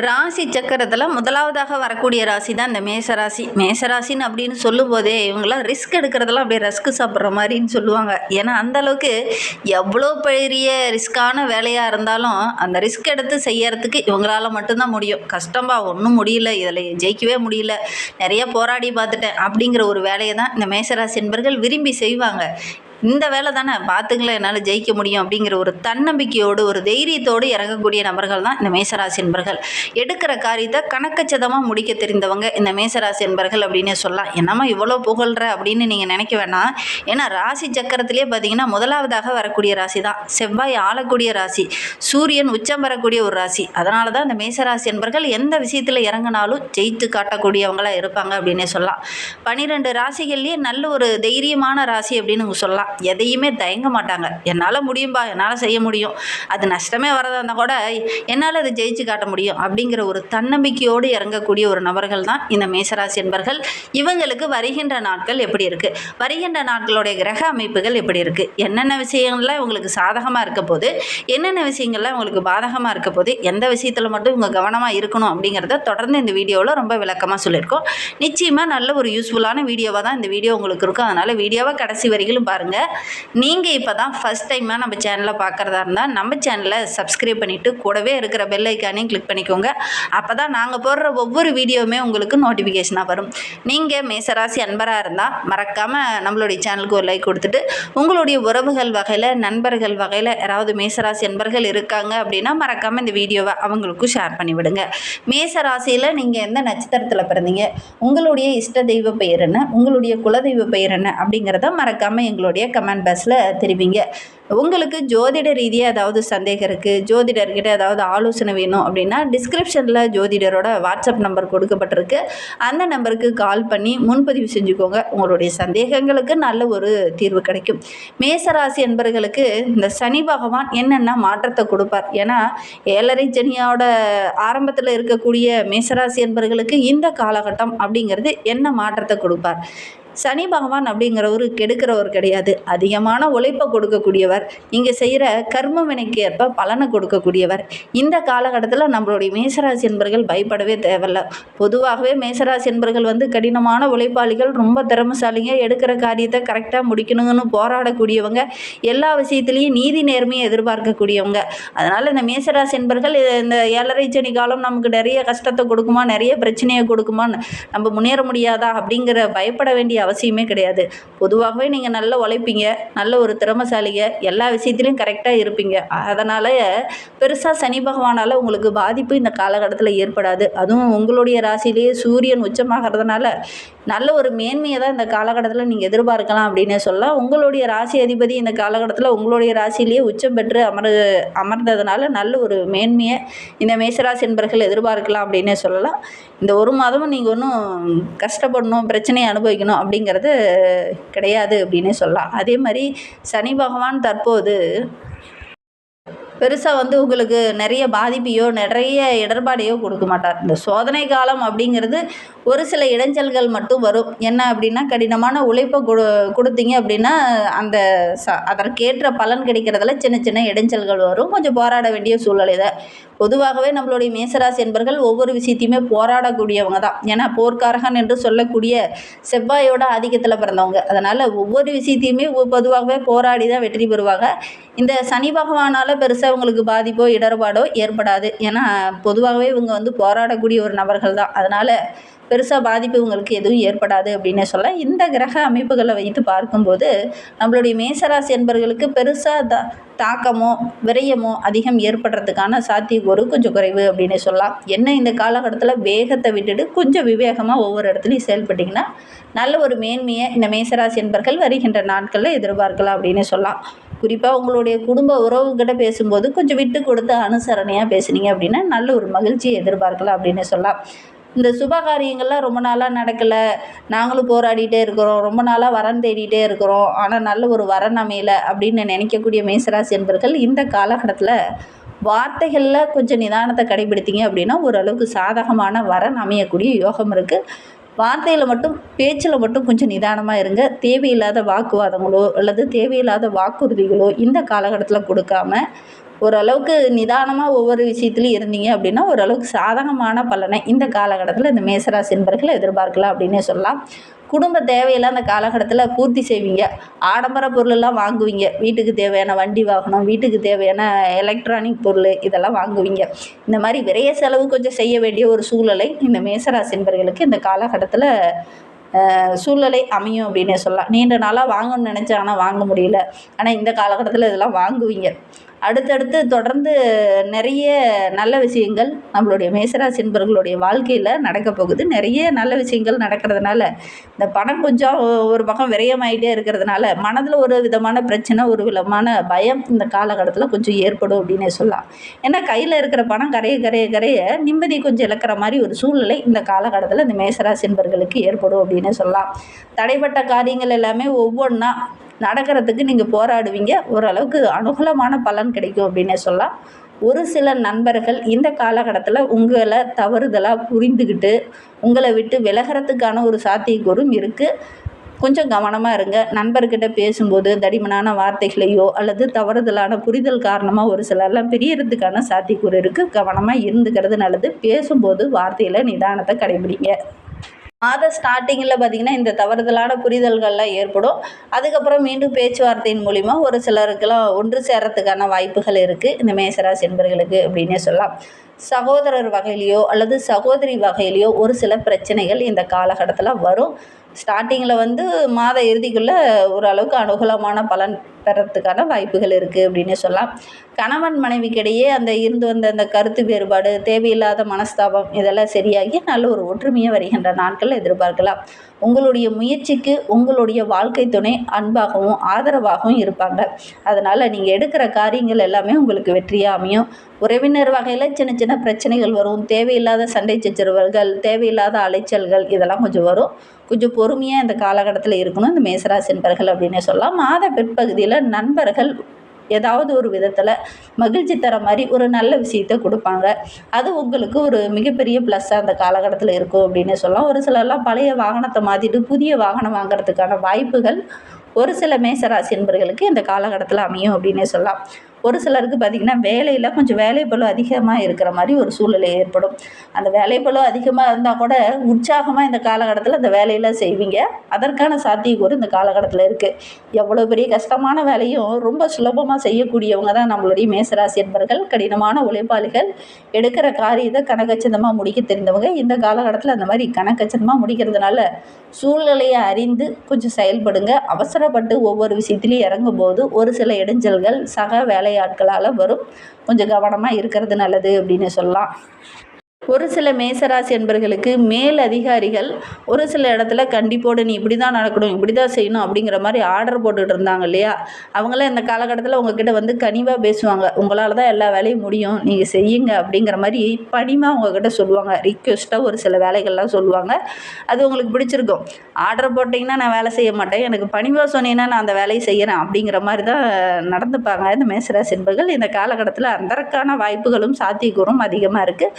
ராசி சக்கரத்தில் முதலாவதாக வரக்கூடிய ராசி தான் இந்த மேசராசி. மேசராசின்னு அப்படின்னு சொல்லும்போதே இவங்களாம் ரிஸ்க் எடுக்கிறதெல்லாம் அப்படியே ரஸ்க்கு சாப்பிட்ற மாதிரின்னு சொல்லுவாங்க. ஏன்னா அந்தளவுக்கு எவ்வளோ பெரிய ரிஸ்க்கான வேலையாக இருந்தாலும் அந்த ரிஸ்க் எடுத்து செய்யறதுக்கு இவங்களால மட்டும்தான் முடியும். கஷ்டம்பா ஒன்றும் முடியல, இதில் ஜெயிக்கவே முடியல, நிறைய போராடி பார்த்துட்டேன் அப்படிங்கிற ஒரு வேலையை தான் இந்த மேசராசி என்பர்கள் விரும்பி செய்வாங்க. இந்த வேலை தானே பார்த்துங்களேன், என்னால் ஜெயிக்க முடியும் அப்படிங்கிற ஒரு தன்னம்பிக்கையோடு ஒரு தைரியத்தோடு இறங்கக்கூடிய நபர்கள் தான் இந்த மேசராசி என்பர்கள். எடுக்கிற காரியத்தை கணக்கச்சிதமாக முடிக்க தெரிந்தவங்க இந்த மேசராசி என்பர்கள் அப்படின்னு சொல்லலாம். என்னம்மா இவ்வளோ புகழ்கிற அப்படின்னு நீங்கள் நினைக்க வேணாம். ஏன்னா ராசி சக்கரத்திலே பார்த்தீங்கன்னா முதலாவதாக வரக்கூடிய ராசி தான். செவ்வாய் ஆளக்கூடிய ராசி, சூரியன் உச்சம் பெறக்கூடிய ஒரு ராசி. அதனால தான் இந்த மேசராசி என்பர்கள் எந்த விஷயத்தில் இறங்கினாலும் ஜெயித்து காட்டக்கூடியவங்களாக இருப்பாங்க அப்படின்னே சொல்லலாம். 12 ராசிகள்லேயே நல்ல ஒரு தைரியமான ராசி அப்படின்னு சொல்லலாம். எதையுமே தயங்க மாட்டாங்க. என்னால் முடியும்பா, என்னால் செய்ய முடியும், அது நஷ்டமே வரதா இருந்தால் கூட என்னால் அதை ஜெயிச்சு காட்ட முடியும் அப்படிங்கிற ஒரு தன்னம்பிக்கையோடு இறங்கக்கூடிய ஒரு நபர்கள் தான் இந்த மேசராசி என்பர்கள். இவங்களுக்கு வருகின்ற நாட்கள் எப்படி இருக்குது, வருகின்ற நாட்களுடைய கிரக அமைப்புகள் எப்படி இருக்குது, என்னென்ன விஷயங்கள்லாம் இவங்களுக்கு சாதகமாக இருக்க போது, என்னென்ன விஷயங்கள்லாம் இவங்களுக்கு பாதகமாக இருக்க போது, எந்த விஷயத்தில் மட்டும் இவங்க கவனமாக இருக்கணும் அப்படிங்கிறத தொடர்ந்து இந்த வீடியோவில் ரொம்ப விளக்கமாக சொல்லியிருக்கோம். நிச்சயமாக நல்ல ஒரு யூஸ்ஃபுல்லான வீடியோவாக தான் இந்த வீடியோ உங்களுக்கு இருக்கும். அதனால் வீடியோவை கடைசி வரையிலும் பாருங்கள். நீங்கள் இப்போ தான் ஃபஸ்ட் டைமாக நம்ம சேனலை பார்க்குறதா இருந்தால் நம்ம சேனலை சப்ஸ்கிரைப் பண்ணிவிட்டு கூடவே இருக்கிற பெல் ஐக்கானையும் கிளிக் பண்ணிக்கோங்க. அப்போ தான் நாங்கள் போடுற ஒவ்வொரு வீடியோவுமே உங்களுக்கு நோட்டிஃபிகேஷனாக வரும். நீங்கள் மேசராசி அன்பராக இருந்தால் மறக்காமல் நம்மளுடைய சேனலுக்கு ஒரு லைக் கொடுத்துட்டு, உங்களுடைய உறவுகள் வகையில் நண்பர்கள் வகையில் யாராவது மேசராசி அன்பர்கள் இருக்காங்க அப்படின்னா மறக்காமல் இந்த வீடியோவை அவங்களுக்கும் ஷேர் பண்ணிவிடுங்க. மேசராசியில் நீங்கள் எந்த நட்சத்திரத்தில் பிறந்தீங்க, உங்களுடைய இஷ்ட தெய்வ பெயர் என்ன, உங்களுடைய குலதெய்வ பெயர் என்ன அப்படிங்கிறத மறக்காமல் எங்களுடைய கமெண்ட் பாக்ஸில் தெரிவிங்க. உங்களுக்கு ஜோதிட ரீதியாக ஏதாவது சந்தேகம் இருக்குது, ஜோதிடர்கிட்ட ஏதாவது ஆலோசனை வேணும் அப்படின்னா டிஸ்கிரிப்ஷனில் ஜோதிடரோட வாட்ஸ்அப் நம்பர் கொடுக்கப்பட்டிருக்கு. அந்த நம்பருக்கு கால் பண்ணி முன்பதிவு செஞ்சுக்கோங்க. உங்களுடைய சந்தேகங்களுக்கு நல்ல ஒரு தீர்வு கிடைக்கும். மேசராசி என்பவர்களுக்கு இந்த சனி பகவான் என்னென்ன மாற்றத்தை கொடுப்பார், ஏன்னா 7.5 சனியோட ஆரம்பத்தில் இருக்கக்கூடிய மேசராசி என்பவர்களுக்கு இந்த காலகட்டம் அப்படிங்கிறது என்ன மாற்றத்தை கொடுப்பார். சனி பகவான் அப்படிங்கிறவர் கெடுக்கிறவர் கிடையாது, அதிகமான உழைப்பை கொடுக்கக்கூடியவர், நீங்கள் செய்கிற கர்ம வினைக்கு ஏற்ப பலனை கொடுக்கக்கூடியவர். இந்த காலகட்டத்தில் நம்மளுடைய மேசராசி என்பர்கள் பயப்படவே தேவையில்ல. பொதுவாகவே மேசராசி என்பர்கள் கடினமான உழைப்பாளிகள், ரொம்ப திறமைசாலிங்க, எடுக்கிற காரியத்தை கரெக்டாக முடிக்கணுங்கன்னு போராடக்கூடியவங்க, எல்லா விஷயத்துலேயும் நீதி நேர்மையை எதிர்பார்க்கக்கூடியவங்க. அதனால் இந்த மேசராசி என்பர்கள் இந்த 7.5 சனி காலம் நமக்கு நிறைய கஷ்டத்தை கொடுக்குமா, நிறைய பிரச்சனையை கொடுக்குமா, நம்ம முன்னேற முடியாதா அப்படிங்கிற பயப்பட வேண்டிய அவசியமே கிடையாது. பொதுவாகவே நீங்கள் நல்ல உழைப்பீங்க, நல்ல ஒரு திறமைசாலிங்க, எல்லா விஷயத்துலையும் கரெக்டாக இருப்பீங்க. அதனால் பெருசாக சனி பகவானால் உங்களுக்கு பாதிப்பு இந்த காலகட்டத்தில் ஏற்படாது. அதுவும் உங்களுடைய ராசியிலேயே சூரியன் உச்சமாகிறதுனால நல்ல ஒரு மேன்மையை தான் இந்த காலகட்டத்தில் நீங்கள் எதிர்பார்க்கலாம் அப்படின்னே சொல்லலாம். உங்களுடைய ராசி அதிபதி இந்த காலகட்டத்தில் உங்களுடைய ராசியிலேயே உச்சம் பெற்று அமர்ந்ததுனால நல்ல ஒரு மேன்மையை இந்த மேசராசி என்பர்கள் எதிர்பார்க்கலாம் அப்படின்னே சொல்லலாம். இந்த ஒரு மாதமும் நீங்கள் ஒன்றும் கஷ்டப்படணும், பிரச்சனையை அனுபவிக்கணும் அப்படிங்கிறது கிடையாது அப்படின்னே சொல்லலாம். அதே மாதிரி சனி பகவான் தற்போது பெருசாக உங்களுக்கு நிறைய பாதிப்பையோ நிறைய இடர்பாடையோ கொடுக்க மாட்டார். இந்த சோதனை காலம் அப்படிங்கிறது ஒரு சில இடைஞ்சல்கள் மட்டும் வரும். என்ன அப்படின்னா, கடினமான உழைப்பை கொடுத்தீங்க அப்படின்னா அந்த அதற்கேற்ற பலன் கிடைக்கிறதுல சின்ன சின்ன இடைஞ்சல்கள் வரும். கொஞ்சம் போராட வேண்டிய சூழ்நிலை தான். பொதுவாகவே நம்மளுடைய மேசராசி என்பர்கள் ஒவ்வொரு விஷயத்தையுமே போராடக்கூடியவங்க தான். ஏன்னா போர்க்காரகன் என்று சொல்லக்கூடிய செவ்வாயோட ஆதிக்கத்தில் பிறந்தவங்க. அதனால் ஒவ்வொரு விஷயத்தையுமே பொதுவாகவே போராடி தான் வெற்றி பெறுவாங்க. இந்த சனி பகவானால் பெருசாக இவங்களுக்கு பாதிப்போ இடர்பாடோ ஏற்படாது. ஏன்னா பொதுவாகவே இவங்க போராடக்கூடிய ஒரு நபர்கள் தான். அதனால் பெருசாக பாதிப்பு இவங்களுக்கு எதுவும் ஏற்படாது அப்படின்னு சொல்ல. இந்த கிரக அமைப்புகளை வைத்து பார்க்கும்போது நம்மளுடைய மேசராசி என்பவர்களுக்கு பெருசாக தாக்கமோ விரயமோ அதிகம் ஏற்படுறதுக்கான சாத்தியக்கூறு கொஞ்சம் குறைவு அப்படின்னு சொல்லலாம். என்ன இந்த காலகட்டத்தில் வேகத்தை விட்டுட்டு கொஞ்சம் விவேகமாக ஒவ்வொரு இடத்துலையும் செயல்பட்டிங்கன்னா நல்ல ஒரு மேன்மையை இந்த மேசராசி என்பர்கள் வருகின்ற நாட்களில் எதிர்பார்க்கலாம் அப்படின்னு சொல்லலாம். குறிப்பாக உங்களுடைய குடும்ப உறவுகிட்ட பேசும்போது கொஞ்சம் விட்டு கொடுத்து அனுசரணையாக பேசுனீங்க அப்படின்னா நல்ல ஒரு மகிழ்ச்சியை எதிர்பார்க்கலாம் அப்படின்னு சொல்லலாம். இந்த சுபகாரியங்கள்லாம் ரொம்ப நாளாக நடக்கலை, நாங்களும் போராடிட்டே இருக்கிறோம், ரொம்ப நாளாக வரன் தேடிகிட்டே இருக்கிறோம், ஆனால் நல்ல ஒரு வரன் அமையலை அப்படின்னு நினைக்கக்கூடிய மேசராசி என்பர்கள் இந்த காலகட்டத்தில் வார்த்தைகளில் கொஞ்சம் நிதானத்தை கடைபிடித்தீங்க அப்படின்னா ஓரளவுக்கு சாதகமான வரன் அமையக்கூடிய யோகம் இருக்குது. வார்த்தையில் மட்டும் பேச்சில் மட்டும் கொஞ்சம் நிதானமாக இருங்க. தேவையில்லாத வாக்குவாதங்களோ அல்லது தேவையில்லாத வாக்குறுதிகளோ இந்த காலகட்டத்தில் கொடுக்காம ஓரளவுக்கு நிதானமாக ஒவ்வொரு விஷயத்துலையும் இருந்தீங்க அப்படின்னா ஓரளவுக்கு சாதகமான பலனை இந்த காலகட்டத்தில் இந்த மேசராசி என்பர்கள் எதிர்பார்க்கலாம் அப்படின்னே சொல்லலாம். குடும்ப தேவையெல்லாம் அந்த காலகட்டத்தில் பூர்த்தி செய்வீங்க. ஆடம்பர பொருளெல்லாம் வாங்குவீங்க. வீட்டுக்கு தேவையான வண்டி வாகனம், வீட்டுக்கு தேவையான எலக்ட்ரானிக் பொருள் இதெல்லாம் வாங்குவீங்க. இந்த மாதிரி விரைய செலவு கொஞ்சம் செய்ய வேண்டிய ஒரு சூழ்நிலை இந்த மேசராசி என்பர்களுக்கு இந்த காலகட்டத்தில் சூழ்நிலை அமையும் அப்படின்னே சொல்லலாம். நீண்ட நாளாக வாங்கணும்னு நினச்சேன், ஆனால் வாங்க முடியல. ஆனால் இந்த காலகட்டத்தில் இதெல்லாம் வாங்குவீங்க. அடுத்தடுத்து தொடர்ந்து நிறைய நல்ல விஷயங்கள் நம்மளுடைய மேசராசி என்பவர்களுடைய வாழ்க்கையில் நடக்க போகுது. நிறைய நல்ல விஷயங்கள் நடக்கிறதுனால இந்த பணம் கொஞ்சம் ஒரு பக்கம் விரயமாயிட்டே இருக்கிறதுனால மனதில் ஒரு விதமான பிரச்சனை, ஒரு விதமான பயம் இந்த காலகட்டத்தில் கொஞ்சம் ஏற்படும் அப்படின்னே சொல்லலாம். ஏன்னா கையில் இருக்கிற பணம் கரைய நிம்மதி கொஞ்சம் இழக்கிற மாதிரி ஒரு சூழ்நிலை இந்த காலகட்டத்தில் இந்த மேசராசி என்பவர்களுக்கு ஏற்படும் அப்படின்னே சொல்லலாம். தடைப்பட்ட காரியங்கள் எல்லாமே ஒவ்வொன்றா நடக்கிறதுக்கு நீங்கள் போராடுவீங்க. ஓரளவுக்கு அனுகூலமான பலன் கிடைக்கும் அப்படின்னே சொல்லலாம். ஒரு சில நண்பர்கள் இந்த காலகட்டத்தில் உங்களை தவறுதலாக புரிந்துக்கிட்டு உங்களை விட்டு விலகிறதுக்கான ஒரு சாத்தியக்கூறும் இருக்குது. கொஞ்சம் கவனமாக இருங்க. நண்பர்கிட்ட பேசும்போது தடிமனான வார்த்தைகளையோ அல்லது தவறுதலான புரிதல் காரணமாக ஒரு சிலர்லாம் பிரியறதுக்கான சாத்தியக்கூறு இருக்குது. கவனமாக இருந்துக்கிறது நல்லது. பேசும்போது வார்த்தையில் நிதானத்தை கடைபிடிங்க. மாத ஸ்டார்டிங்கில் பார்த்திங்கன்னா இந்த தவறுதலான புரிதல்கள்லாம் ஏற்படும். அதுக்கப்புறம் மீண்டும் பேச்சுவார்த்தையின் மூலிமா ஒரு சிலருக்கெல்லாம் ஒன்று சேரத்துக்கான வாய்ப்புகள் இருக்குது இந்த மேசராசி என்பர்களுக்கு அப்படின்னே சொல்லலாம். சகோதரர் வகையிலையோ அல்லது சகோதரி வகையிலையோ ஒரு சில பிரச்சனைகள் இந்த காலகட்டத்தில் வரும். ஸ்டார்டிங்கில் மாத இறுதிக்குள்ளே ஓரளவுக்கு அனுகூலமான பலன் பெறத்துக்கான வாய்ப்புகள் இருக்குது அப்படின்னு சொல்லலாம். கணவன் மனைவிக்கிடையே இருந்து வந்த அந்த கருத்து வேறுபாடு, தேவையில்லாத மனஸ்தாபம் இதெல்லாம் சரியாகி நல்ல ஒரு ஒற்றுமையை வருகின்ற நாட்கள் எதிர்பார்க்கலாம். உங்களுடைய முயற்சிக்கு உங்களுடைய வாழ்க்கை துணை அன்பாகவும் ஆதரவாகவும் இருப்பாங்க. அதனால் நீங்கள் எடுக்கிற காரியங்கள் எல்லாமே உங்களுக்கு வெற்றியாக அமையும். உறவினர் வகையில் சின்ன சின்ன பிரச்சனைகள் வரும். தேவையில்லாத சண்டை சச்சரவுகள், தேவையில்லாத அலைச்சல்கள் இதெல்லாம் கொஞ்சம் வரும். கொஞ்சம் பொறுமையாக இந்த காலகட்டத்தில் இருக்கணும் இந்த மேசராசி என்பர்கள் அப்படின்னே சொல்லலாம். மாத பிற்பகுதியில் நண்பர்கள் ஏதாவது ஒரு விதத்தில் மகிழ்ச்சி தர மாதிரி ஒரு நல்ல விஷயத்தை கொடுப்பாங்க. அது உங்களுக்கு ஒரு மிகப்பெரிய ப்ளஸ்ஸாக அந்த காலகட்டத்தில் இருக்கும் அப்படின்னு சொல்லலாம். ஒரு சிலர்லாம் பழைய வாகனத்தை மாற்றிட்டு புதிய வாகனம் வாங்குறதுக்கான வாய்ப்புகள் ஒரு சில மேசராசி என்பர்களுக்கு இந்த காலகட்டத்தில் அமையும் அப்படின்னே சொல்லலாம். ஒரு சிலருக்கு பார்த்திங்கன்னா வேலையில் கொஞ்சம் வேலைப்பளு அதிகமாக இருக்கிற மாதிரி ஒரு சூழ்நிலை ஏற்படும். அந்த வேலைப்பளு அதிகமாக இருந்தால் கூட உற்சாகமாக இந்த காலகட்டத்தில் அந்த வேலையெல்லாம் செய்வீங்க. அதற்கான சாத்தியக்கூறு இந்த காலகட்டத்தில் இருக்குது. எவ்வளோ பெரிய கஷ்டமான வேலையும் ரொம்ப சுலபமாக செய்யக்கூடியவங்க தான் நம்மளுடைய மேசராசி என்பர்கள். கடினமான உழைப்பாளிகள், எடுக்கிற காரியத்தை கணக்கச்சிதமாக முடிக்க தெரிந்தவங்க. இந்த காலகட்டத்தில் அந்த மாதிரி கணக்கச்சிதமாக முடிக்கிறதுனால சூழ்நிலையை அறிந்து கொஞ்சம் செயல்படுங்க. அவசரப்பட்டு ஒவ்வொரு விஷயத்துலையும் இறங்கும்போது ஒரு சில இடைஞ்சல்கள் சக வேலையாட்களால் வரும். கொஞ்சம் கவனமாக இருக்கிறது நல்லது அப்படின்னு சொல்லலாம். ஒரு சில மேசராசி என்பர்களுக்கு மேல் அதிகாரிகள் ஒரு சில இடத்துல கண்டிப்போடு நீ இப்படி தான் நடக்கணும், இப்படி தான் செய்யணும் அப்படிங்கிற மாதிரி ஆர்டர் போட்டுகிட்டு இருந்தாங்க இல்லையா, அவங்களாம் இந்த காலகட்டத்தில் உங்ககிட்ட கனிவாக பேசுவாங்க. உங்களால் தான் எல்லா வேலையும் முடியும், நீங்கள் செய்யுங்க அப்படிங்கிற மாதிரி பணிமாக உங்ககிட்ட சொல்லுவாங்க. ரிக்வெஸ்ட்டாக ஒரு சில வேலைகள்லாம் சொல்லுவாங்க. அது உங்களுக்கு பிடிச்சிருக்கும். ஆர்டர் போட்டிங்கன்னா நான் வேலை செய்ய மாட்டேன், எனக்கு பணிவாக சொன்னீங்கன்னா நான் அந்த வேலையை செய்கிறேன் அப்படிங்கிற மாதிரி தான் நடந்துப்பாங்க இந்த மேசராசி என்பர்கள். இந்த காலகட்டத்தில் அதற்கான வாய்ப்புகளும் சாத்தியக்கூறும் அதிகமாக இருக்குது.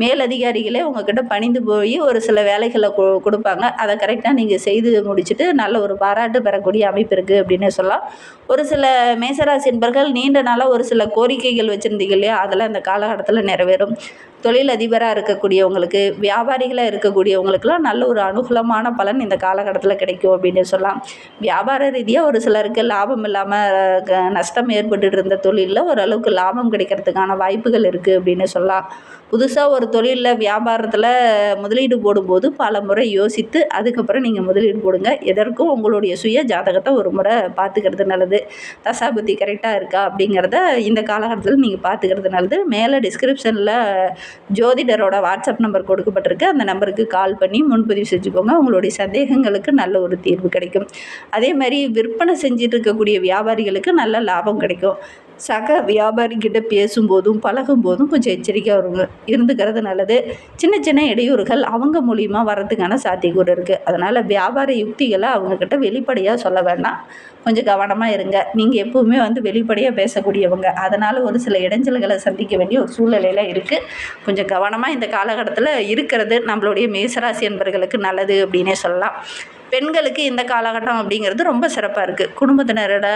மேலதிகாரிகளே உங்ககிட்ட பணிந்து போய் ஒரு சில வேலைகளை கொடுப்பாங்க. அதை கரெக்டாக நீங்கள் செய்து முடிச்சுட்டு நல்ல ஒரு பாராட்டு பெறக்கூடிய அமைப்பு இருக்குது அப்படின்னு சொல்லலாம். ஒரு சில மேசராசி என்பர்கள் நீண்ட நாளாக ஒரு சில கோரிக்கைகள் வச்சுருந்தீங்க இல்லையா, அதெல்லாம் இந்த காலகட்டத்தில் நிறைவேறும். தொழிலதிபராக இருக்கக்கூடியவங்களுக்கு, வியாபாரிகளாக இருக்கக்கூடியவங்களுக்கெல்லாம் நல்ல ஒரு அனுகூலமான பலன் இந்த காலகட்டத்தில் கிடைக்கும் அப்படின்னு சொல்லலாம். வியாபார ரீதியாக ஒரு சிலருக்கு லாபம் இல்லாமல் நஷ்டம் ஏற்பட்டு இருந்த தொழிலில் ஓரளவுக்கு லாபம் கிடைக்கிறதுக்கான வாய்ப்புகள் இருக்குது அப்படின்னு சொல்லலாம். புதுசாக ஒரு தொழிலில் வியாபாரத்தில் முதலீடு போடும்போது பல முறை யோசித்து அதுக்கப்புறம் நீங்கள் முதலீடு போடுங்க. எதற்கும் உங்களுடைய சுய ஜாதகத்தை ஒரு முறை பார்த்துக்கிறது நல்லது. தசாபுத்தி கரெக்டாக இருக்கா அப்படிங்கிறத இந்த காலகட்டத்தில் நீங்கள் பார்த்துக்கிறது நல்லது. மேலே டிஸ்கிரிப்ஷனில் ஜோதிடரோட வாட்ஸ்அப் நம்பர் கொடுக்கப்பட்டிருக்கு. அந்த நம்பருக்கு கால் பண்ணி முன்பதிவு செஞ்சுக்கோங்க. உங்களுடைய சந்தேகங்களுக்கு நல்ல ஒரு தீர்வு கிடைக்கும். அதே மாதிரி விற்பனை செஞ்சுட்டு இருக்கக்கூடிய வியாபாரிகளுக்கு நல்ல லாபம் கிடைக்கும். சக வியாபாரிகிட்ட பேசும்போதும் பழகும்போதும் கொஞ்சம் எச்சரிக்கையாக இருந்துக்கிறது நல்லது. சின்ன சின்ன இடையூறுகள் அவங்க மூலிமா வர்றதுக்கான சாத்தியக்கூறு இருக்குது. அதனால் வியாபார யுக்திகளை அவங்கக்கிட்ட வெளிப்படையாக சொல்ல வேண்டாம். கொஞ்சம் கவனமாக இருங்க. நீங்கள் எப்போவுமே வெளிப்படையாக பேசக்கூடியவங்க. அதனால் ஒரு சில இடைஞ்சல்களை சந்திக்க வேண்டிய ஒரு சூழ்நிலையில் இருக்குது. கொஞ்சம் கவனமாக இந்த காலகட்டத்தில் இருக்கிறது நம்மளுடைய மேசராசி என்பர்களுக்கு நல்லது அப்படின்னே சொல்லலாம். பெண்களுக்கு இந்த காலகட்டம் அப்படிங்கிறது ரொம்ப சிறப்பாக இருக்குது. குடும்பத்தினரோட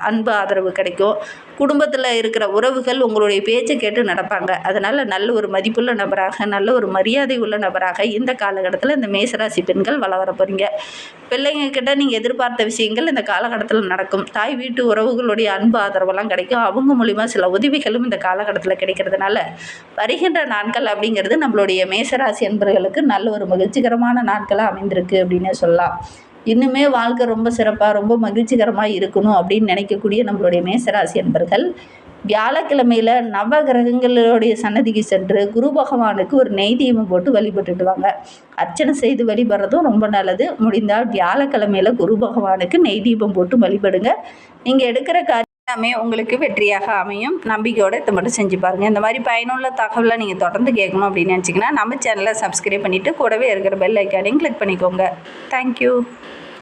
அன்பு ஆதரவு கிடைக்கும். குடும்பத்தில் இருக்கிற உறவுகள் உங்களுடைய பேச்சை கேட்டு நடப்பாங்க. அதனால் நல்ல ஒரு மதிப்புள்ள நபராக, நல்ல ஒரு மரியாதை உள்ள நபராக இந்த காலகட்டத்தில் இந்த மேசராசி பெண்கள் வர போகிறீங்க. பிள்ளைங்கக்கிட்ட நீங்கள் எதிர்பார்த்த விஷயங்கள் இந்த காலகட்டத்தில் நடக்கும். தாய் வீட்டு உறவுகளுடைய அன்பு ஆதரவெல்லாம் கிடைக்கும். அவங்க மூலிமா சில உதவிகளும் இந்த காலகட்டத்தில் கிடைக்கிறதுனால வருகின்ற நாட்கள் அப்படிங்கிறது நம்மளுடைய மேசராசி என்பவர்களுக்கு நல்ல ஒரு மகிழ்ச்சிகரமான நாட்களாக அமைந்திருக்கு அப்படின்னே சொல்லலாம். இன்னுமே வாழ்க்கை ரொம்ப சிறப்பாக ரொம்ப மகிழ்ச்சிகரமாக இருக்கணும் அப்படின்னு நினைக்கக்கூடிய நம்மளுடைய மேசராசி என்பர்கள் வியாழக்கிழமையில் நவ கிரகங்களுடைய சன்னதிக்கு சென்று குரு பகவானுக்கு ஒரு நெய் தீபம் போட்டு வழிபட்டுட்டு வாங்க. அர்ச்சனை செய்து வழிபடுறதும் ரொம்ப நல்லது. முடிந்தால் வியாழக்கிழமையில் குரு பகவானுக்கு நெய் தீபம் போட்டு வழிபடுங்க. நீங்கள் எடுக்கிற எல்லாமே உங்களுக்கு வெற்றியாக அமையும். நம்பிக்கையோடு இதை மட்டும் செஞ்சு பாருங்கள். இந்த மாதிரி பயனுள்ள தகவலை நீங்கள் தொடர்ந்து கேட்கணும் அப்படின்னு நினச்சிங்கன்னா நம்ம சேனலை சப்ஸ்கிரைப் பண்ணிவிட்டு கூடவே இருக்கிற பெல் ஐக்கானையும் கிளிக் பண்ணிக்கோங்க. தேங்க்யூ.